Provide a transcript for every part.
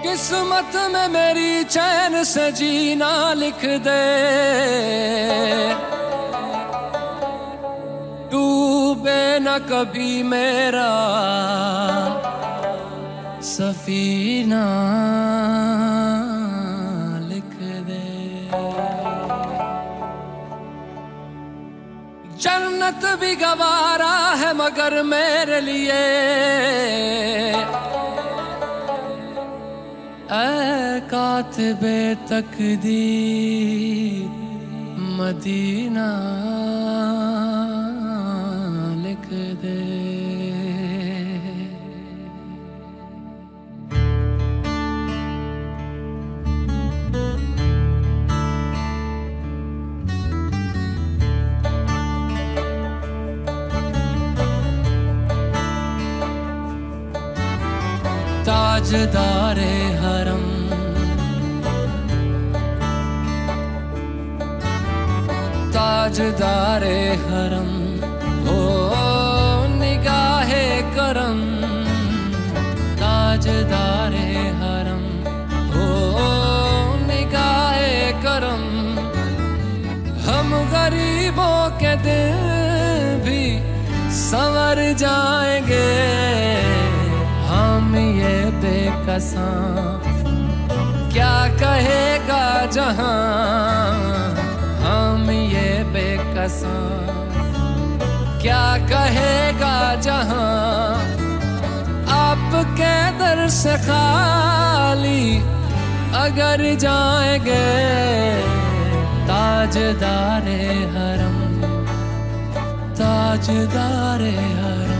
किस्मत में मेरी चैन से जीना लिख दे, डूबे न कभी मेरा सफीना लिख दे। जन्नत भी गवारा है मगर मेरे लिए ऐ कातिबे तकदीर मदीना लिख दे। ताजदारे हरम ताजदारे हरम हो निगाहे करम, ताजदारे हरम हो निगाहे करम। हम गरीबों के दिल भी संवर जाएंगे, हम ये बेकसां क्या कहेगा जहां, हम ये बेकसां क्या कहेगा जहां। आपके दर से खाली अगर जाएंगे, ताजदारे हरम ताजदारे हरम।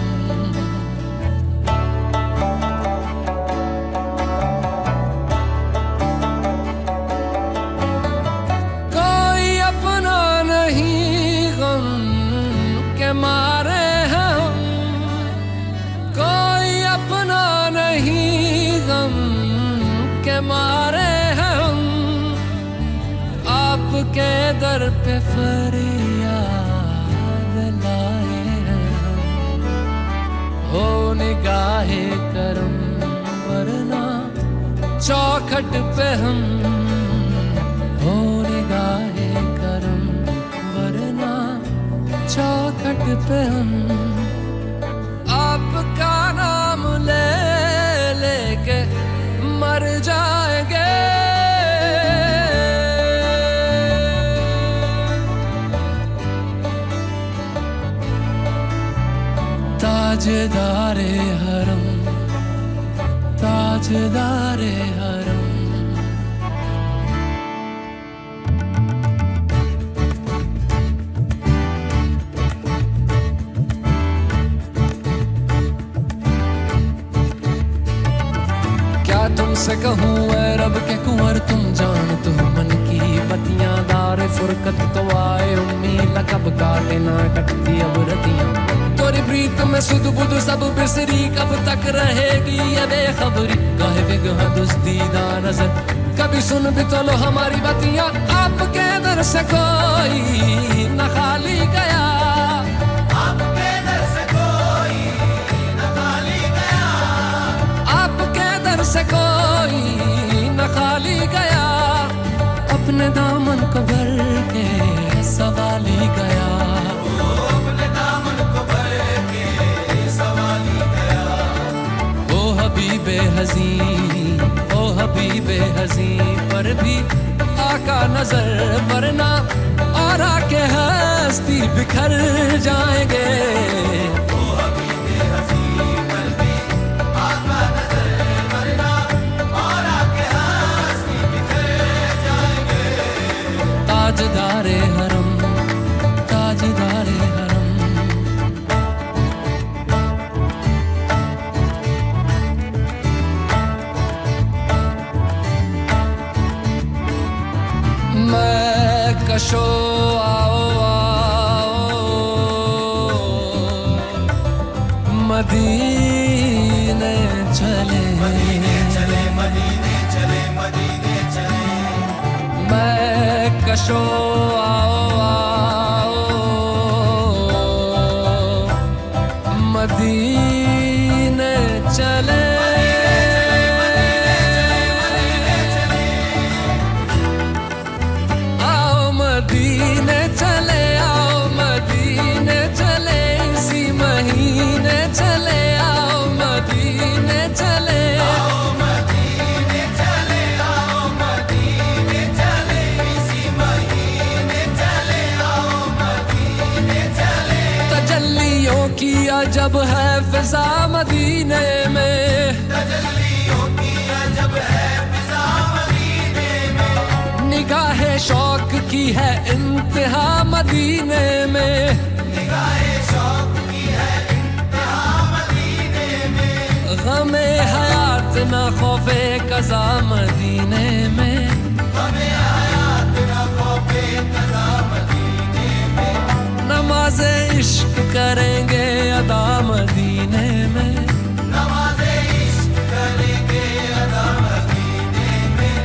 मारे हम कोई अपना नहीं, गम के मारे हम आपके दर पे फरियाद लाए हैं हम। हो निगाहे करम वरना चौखट पे हम, हो निगाहे करम वरना चौखट पे हम। आपका नाम ले लेके मर जाएंगे, ताजदारे हरम ताजदारे हरम। तुमसे कहूँ ऐ रब के कुंवर तुम जान तू मन की बतियां, दारे फुरकत तो आए उम्मीद कब काटे ना कटती अब रतियां। तोरी प्रीत में सुध बुध सब बिसरी, कब तक रहेगी ये बेखबरी। गाहे बिगहा दुस्तीदा नजर कभी सुन भी तो लो हमारी बतियां। आपके दर से कोई न खाली गया, आपके दर से कोई न खाली गया, आपके दर से कोई न खाली गया। अपने दामन को भर के सवाली गया, अपने दामन को भर के सवाली गया। ओ हबीबे हज़ीं ओ हबीबे हज़ीं पर भी आका नजर वरना और आके हस्ती बिखर जाएंगे। ताजदारे हरम ताजदारे हरम। मैं कशो आओ आओ मदीने चले, मदीने चले मदीने चले मदीने चले। मैं कशो आओ आओ मदीने चले, जब है फिजा मदीने में, तजल्ली होती है जब है फिजा मदीने में, निगाहे शौक की है इंतहा मदीने में, निगाहे शौक की है इंतहा मदीने में, गमे हयात न खौफे कज़ा मदीने में, हमें हयात न खौफे कज़ा मदीने में, नमाज़े इश्क करेंगे अदा मदीने में, नमाज़े इश्क करेंगे अदा मदीने में,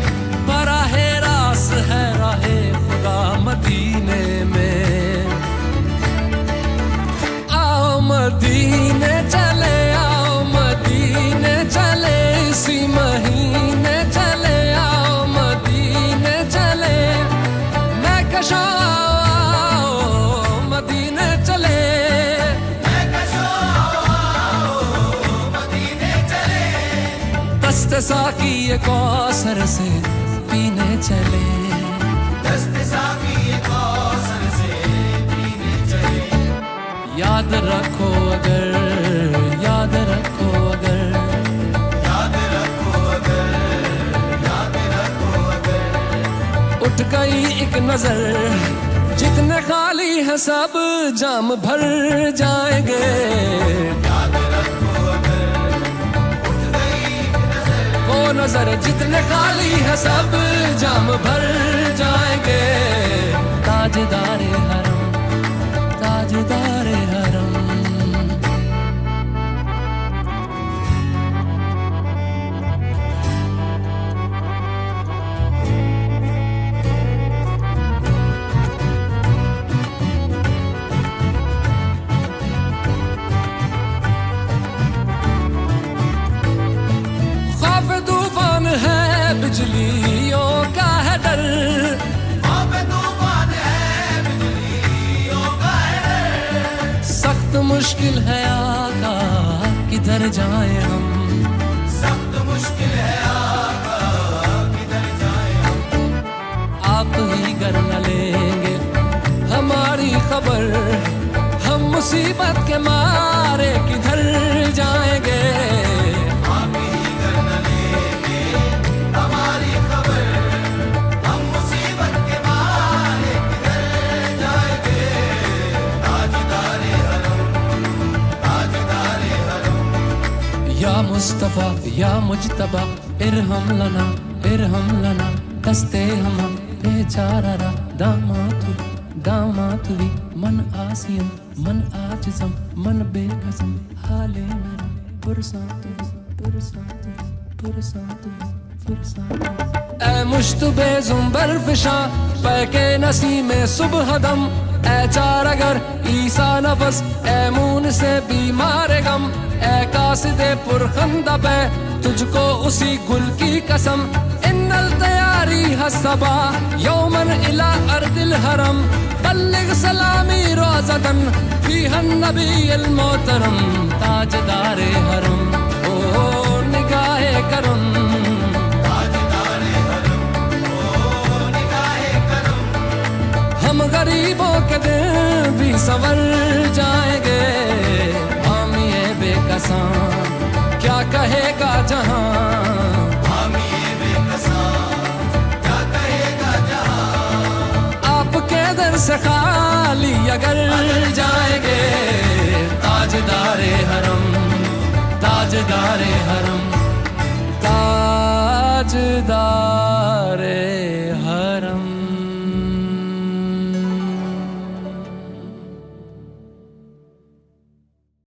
बराहे रास है राहे खुदा मदीने में। आओ मदीने चले, आओ मदीने चले, इसी महीने चले, आओ मदीने चले, मैं कशा आओ मदीने चले, मैं कशो मदीने चले, दस्ते साकी ये कौसर से पीने चले, दस्ते साकी कौसर से पीने चले, याद रखो अगर, याद रखो अगर, याद रखो अगर, याद रखो अगर, उठ गई एक नजर, जितने खाली है सब जाम भर जाएंगे, याद रखो अगर, उठ गई नजर, वो नजर जितने खाली है सब जाम भर जाएंगे, ताजदारे हरम, ताजदारे हरम। खौफ तूफान है बिजलियों का है डर, आप तूफान है बिजलियों का है, सख्त मुश्किल है आका किधर जाए हम, सख्त मुश्किल है आका किधर जाए हम, आप ही कर न लेंगे हमारी खबर, हम मुसीबत के मारे किधर जाएंगे, आप ही कर न लेंगे हमारी खबर, हम मुसीबत के मारे किधर जाएंगे, ताजदारे हरम, ताजदारे हरम, या मुस्तफा या मुजतबा इरहम लना दस्ते हम बेचारा दामातु दामातुवी मन आसियम मन आजिज़म मन बेकसम हाले मेरा पुरसातु पुरसातु पुरसातु पुरसातु, ऐ मुश्तबे ज़ुंबर फिशा पैके नसीमे सुबह दम, ऐ चार अगर ईसा नफस, ऐ मून से बीमार गम, ऐ कासिदे पुरखंदा पे तुझको उसी गुल की कसम, इन्नल तैयारी हसबा यौमन इला अर्दिल हरम, बल्लिग सलामी रोज़तन फीहन नबील मोहतरम, ताजदारे हरम ओ निगाहे करम, ताजदारे हरम, ओ निगाहे करम, हम गरीबों के दिन भी संवर जाएंगे, हम ये बेकसां क्या कहेगा जहां, हम ये बेकसां क्या कहेगा जहां, आपके दर से खाली अगर जाएंगे, ताजदारे हरम, ताजदारे हरम, ताजदारे